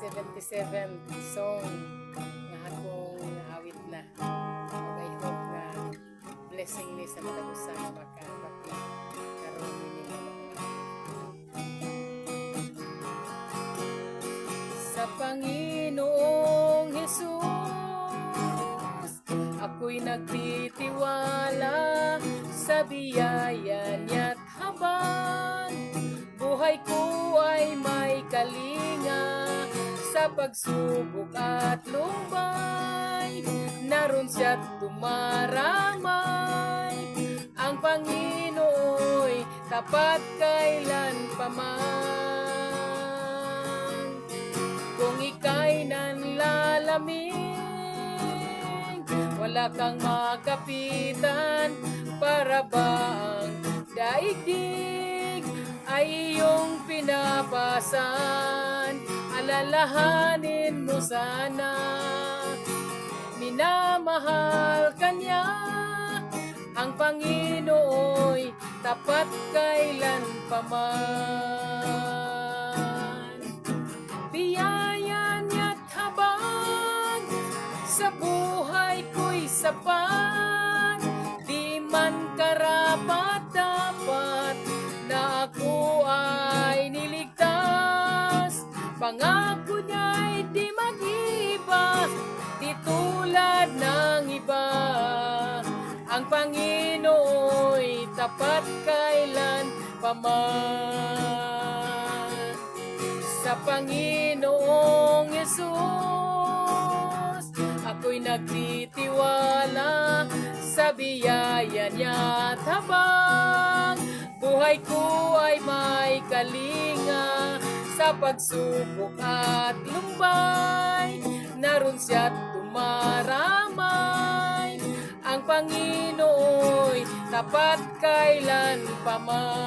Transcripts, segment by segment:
77th song nga akong naawit na. I hope na blessing ni sa mga usa nga makabati karon ini sa Panginoong Hesus ako'y nagtitiwala sa biyaya niya't habang buhay ko ay may kalinga sa pagsubok at lumbay, naroon siya't tumaramay. Ang Panginooy tapat kailan paman. Kung ika'y nanlalamig, wala kang makapitan, para bang daigdig ay iyong pinapasan. Alalahanin mo sana, minamahal ka niya. Ang Panginooy tapat kailan paman. Biyaya niya't habang sa buhay ko'y sapat, di man karapat dapat na ako ay niligtas. Pangako niya'y di mag-iba, di tulad ng iba. Ang Panginooy tapat kailan paman. Sa Panginoong Hesus ako'y nagtitiwala sa biyaya niya't habang buhay ko ay may kalinga sa pagsubok at lumbay, naroon siya't tumaramay. Ang Panginooy tapat kailan paman.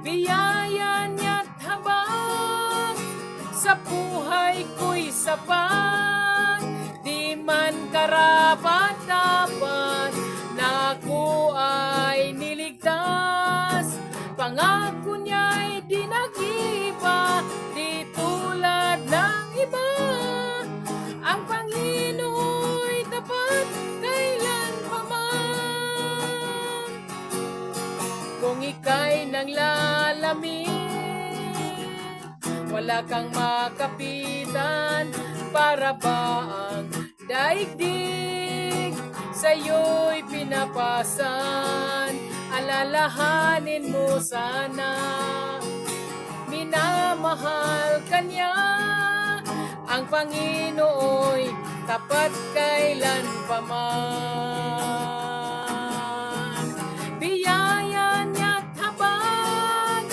Biyaya niya't habang sa buhay ko'y sapat, di man karapat dapat na ako ay niligtas. Pangako niya'y di nag-iba, di tulad ng iba. Ang Panginooy tapat kailan paman. Kung ika'y nanglalamig, wala kang makapitan, para bang daigdig sa'yo'y pinapasan. Alalahanin mo sana, minamahal ka niya. Ang Panginooy tapat kailan paman. Biyaya niya't habang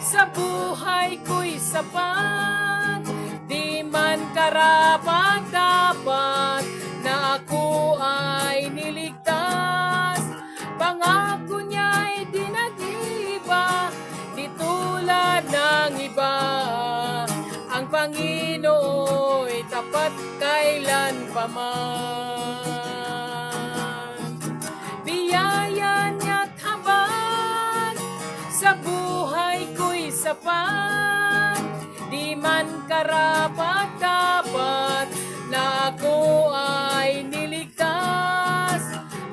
sa buhay ko'y sapat, di man karapat dapat na ako ay niligtas. Pangako niya'y di nag-iba, di tulad ng iba. Ang Panginooy tapat kailan paman. Biyaya niya't habang sa buhay ko'y sapat, di man karapat dapat na ako ay niligtas.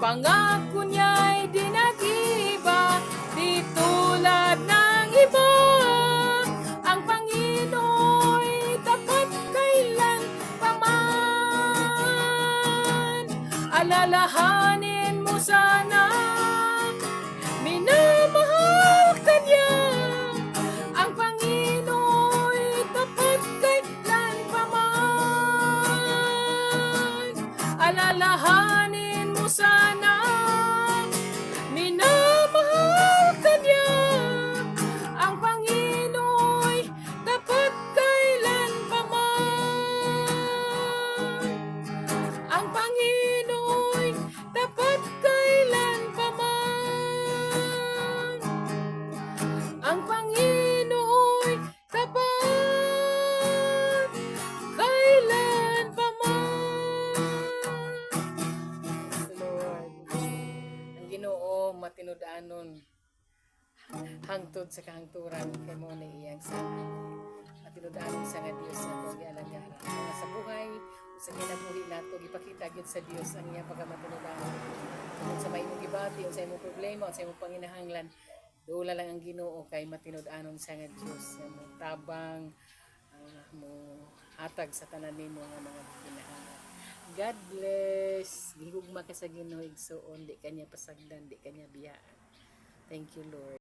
Pangako niya'y di nag-iba, di tulad ng iba. Ang Panginooy tapat kailan paman. Alalahanin mo sana, minamahal ka niya. Ang Panginooy tapat kailan paman. Alalahanin mo sana, minamahal ka niya. Ang Panginooy tapat kailan paman. Ang Panginooy tapat kailan paman. Ang Panginooy tapat kailan paman. Lord, ang Ginoo matinud-anon hangtod sa kahangturan kay mo na iyang sa sa nga Dios nga to gialangara. Nga sa buhay, sa kinabuhi nato gipakita gyud sa Dios ang iyang pagkamatinudan. Kung sa may imong gibati, sa imong problema, sa imong panginahanglan, doula lang ang Ginoo kay matinud-anon sa nga Dios nga mo tabang mo hatag sa tanan nimo nga mga kinahanglan. God bless. Gihugma ka sa Ginoo igsoon, di kanya pasagdan, di kanya biyaan. Thank you, Lord.